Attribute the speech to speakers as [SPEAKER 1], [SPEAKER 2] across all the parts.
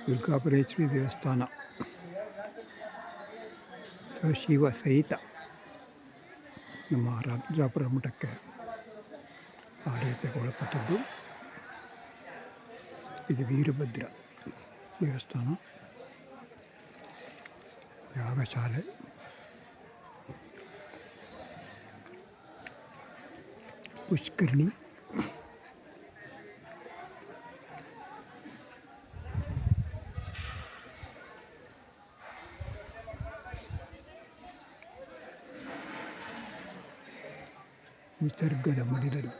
[SPEAKER 1] ದುರ್ಗಾಪರಮೇಶ್ವರಿ ದೇವಸ್ಥಾನ ಶಿವ ಸಹಿತ ನಮ್ಮ ರಾಜಾಪುರ ಮಠಕ್ಕೆ ಆಡಳಿತಕ್ಕೆ ಒಳಪಟ್ಟದ್ದು. ಇದು ವೀರಭದ್ರ ದೇವಸ್ಥಾನ, ಯಾಗಶಾಲೆ, ಪುಷ್ಕರಣಿ, ನಿಸರ್ಗದ ಮಡಿಲಲ್ಲಿ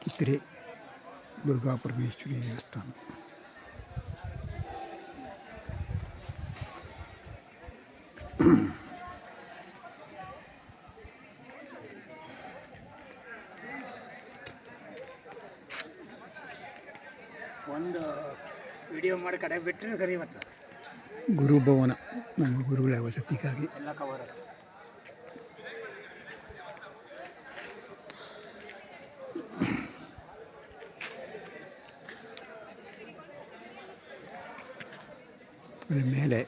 [SPEAKER 1] ಕಿತ್ತರೆ ದುರ್ಗಾಪರಮೇಶ್ವರಿ ದೇವಸ್ಥಾನ.
[SPEAKER 2] ಒಂದು ವಿಡಿಯೋ ಮಾಡಿ ಕಡೆ ಬಿಟ್ಟರೆ ಸರಿ. ಇವತ್ತು
[SPEAKER 1] ಗುರುಭವನ, ನಮ್ಮ ಗುರುಗಳ ವಸತಿಗಾಗಿ
[SPEAKER 2] ಎಲ್ಲ ಕವರ್.
[SPEAKER 1] ಮೇಲೆ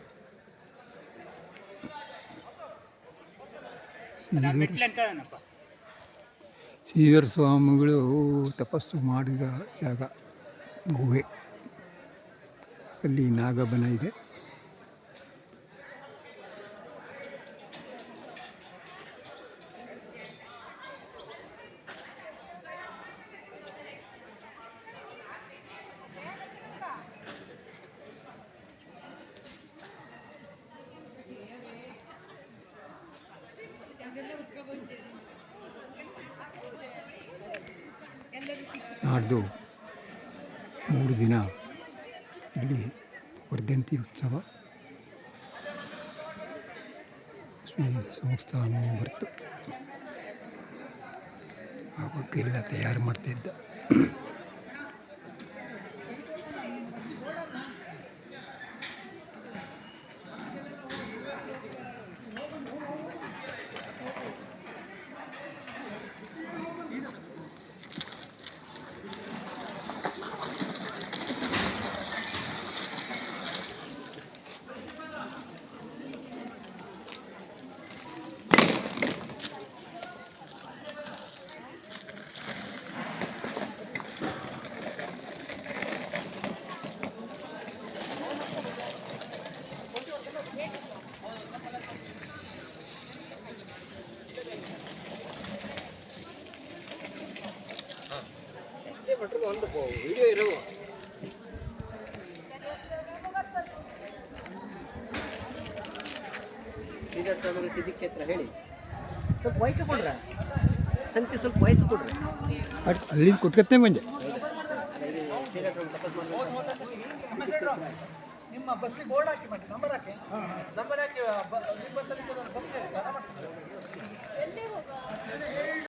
[SPEAKER 1] ಶ್ರೀಧರ ಸ್ವಾಮಿಗಳು ತಪಸ್ಸು ಮಾಡಿದ ಜಾಗ, ಗುಹೆ. ಅಲ್ಲಿ ನಾಗಬನ ಇದೆ. ನಾಡ್ದು 3 ದಿನ ಇಲ್ಲಿ ವರ್ಧಂತಿ ಉತ್ಸವ, ಶ್ರೀ ಸಂಸ್ಥಾನ ಬರ್ತು. ಆ ಬಗ್ಗೆ ಎಲ್ಲ ತಯಾರು ಮಾಡ್ತಿದ್ದ.
[SPEAKER 2] ಒಂದು ವಿಡಿಯೋ ಇರುವ ಶ್ರೀಧರ ಸ್ವಾಮಿಗಳ ಸಿದ್ಧಿ ಕ್ಷೇತ್ರ ಹೇಳಿ. ಸ್ವಲ್ಪ ವಯಸ್ಸು ಕೊಡ್ರ, ಸಂಖ್ಯೆ ಸ್ವಲ್ಪ ವಯಸ್ಸು ಕೊಡ್ರಿ.
[SPEAKER 1] ಅಲ್ಲಿಂದ ಕೊಟ್ಕತ್ತೆ ಮಂಜೆ
[SPEAKER 2] ಶ್ರೀಧರ ಸ್ವಾಮಿ ತಪಸ್ಸು
[SPEAKER 3] ನಿಮ್ಮ ಬಸ್ಸಿಗೆ ಬೋರ್ಡ್ ಹಾಕಿ ಮಾಡಿ ನಂಬರ್ ಹಾಕಿ